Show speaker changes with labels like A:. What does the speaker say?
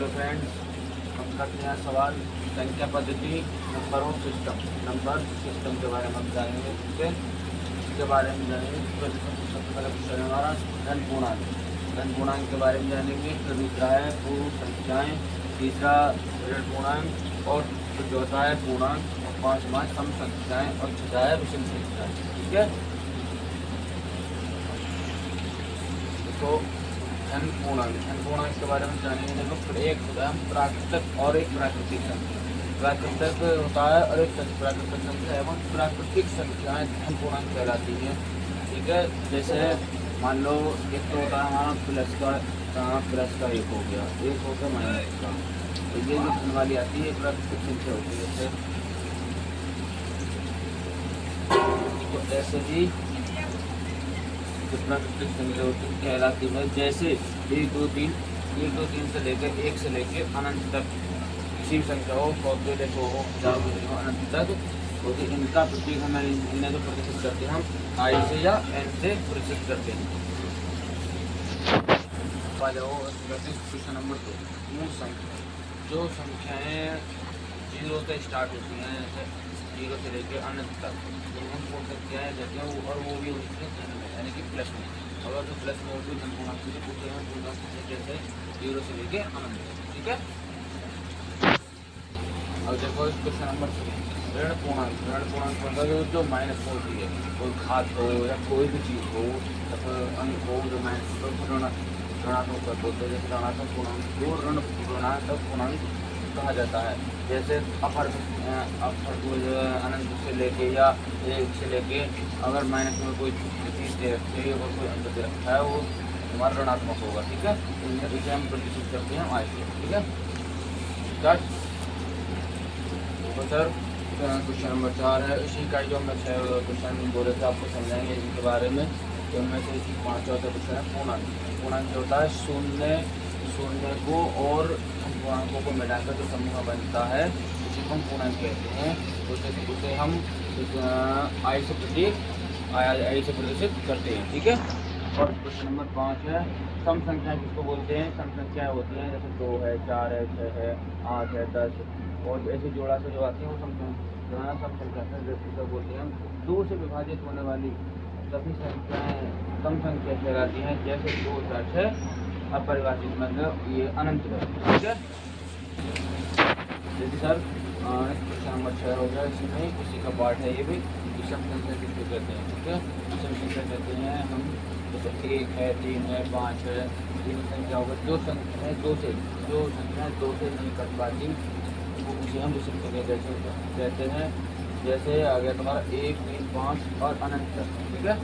A: Hello friends, हम करते हैं सवाल संख्या पद्धति number of system. Number system के बारे में हम जानेंगे, इसके बारे में जानेंगे। सबसे पहला क्वेश्चन है हमारा धन पूर्णांक। धन पूर्णांक के बारे में जानेंगे। फिर दूसरा है पूर्ण संख्याएं, तीसरा ऋण पूर्णांक और फिर चौथा है पूर्णांक और पांचवा सम संख्याएं और छठा है विषम संख्याएं। ठीक है, तो धन पूर्णांक के बारे में जानेंगे। देखो, फिर एक होता है प्राकृतिक और एक प्राकृतिक संख्या। प्राकृतिक होता है और एक प्राकृतिक संख्या एवं प्राकृतिक संख्याएं धन पूर्णांक कहलाती हैं। ठीक है, जैसे मान लो एक तो होता है हमारा प्लस का एक हो गया, एक होता है माइनस का। तो ये जो धन वाली आती है प्राकृतिक संख्या होती है। जैसे तो ऐसे ही प्राकृतिक संख्या कहलाती है। जैसे 1 2 3 से लेकर 1 से लेकर अनंत तक किसी भी संख्या हो, 100 हो, 1000 हो, अनंत तक होती। इनका प्रतीक हमें इन्हें जो प्रतिशत करते हैं हम आई से या एन से प्रतिशत करते हैं। क्वेश्चन नंबर 2, मूल संख्या। जो संख्याएं 0 से स्टार्ट होती हैं, जैसे 0 से लेकर अनंत तक, तो हम पूर्ण संख्याएं कहते हैं, और वो भी होती है यानी कि प्लस में। अगर जो प्लस में होती है धन पूर्णांक से पूछते हैं पूर्ण संख्या कैसे 0 से लेके अनंत। ठीक है, अब देखो इस क्वेश्चन नंबर 3, ऋण पूर्णांक। ऋण पूर्णांक मतलब जो माइनस होती है, कोई घात हो या कोई भी चीज़ हो या फिर अंक हो जो माइनस ऋणात्मक कर बोलते हैं। जैसे ऋणात्मक पूर्णांक को ऋणात्मक पूर्णांक कहा जाता है। जैसे अपर अनंत से लेके या 1 से लेके अगर माइनस में कोई चीज़ दे रखी है और कोई अंक दे रखा है, वो हमारा ऋणात्मक होगा। ठीक है, इसे हम प्रतिशत करते हैं आई से। ठीक है, तो सर क्वेश्चन नंबर 4 है। इसी का जो हमने 6 क्वेश्चन बोले थे आपको समझाएंगे इनके बारे में। तो उनमें से 5वां क्वेश्चन है पूर्णांक। पूर्णांक जो होता है शून्य को और पूर्णांकों को मिलाकर जो समूह बनता है उसी को हम पूर्णांक कहते हैं। उसे हम आई से प्रदर्शित करते हैं। ठीक है, और क्वेश्चन नंबर 5 है सम संख्या किसको बोलते हैं। सम संख्याएं होती हैं जैसे 2 है, 4 है, 6 है, 8 है, 10 और ऐसे जोड़ा से जो आती है वो सम संख्या बोलते हैं। हम 2 से विभाजित होने वाली सभी संख्याएं सम संख्या कहलाती हैं। जैसे 2 4 6 अपरिभाषित मतलब ये अनंत है। ठीक है, जैसे सर क्वेश्चन नंबर 6 हो गया, इसमें इसी का पार्ट है ये भी। विषम संख्या किसको कहते हैं। ठीक है, विषम संख्या कहते हैं हम जैसे 1 है, 3 है, 5 है, तीन संख्या होगा। जो संख्या 2 से नहीं कट पाती वो उसे हम विषम संख्या कहते हैं। जैसे आ गया तुम्हारा 1 3 5 और अनंत तक। ठीक है,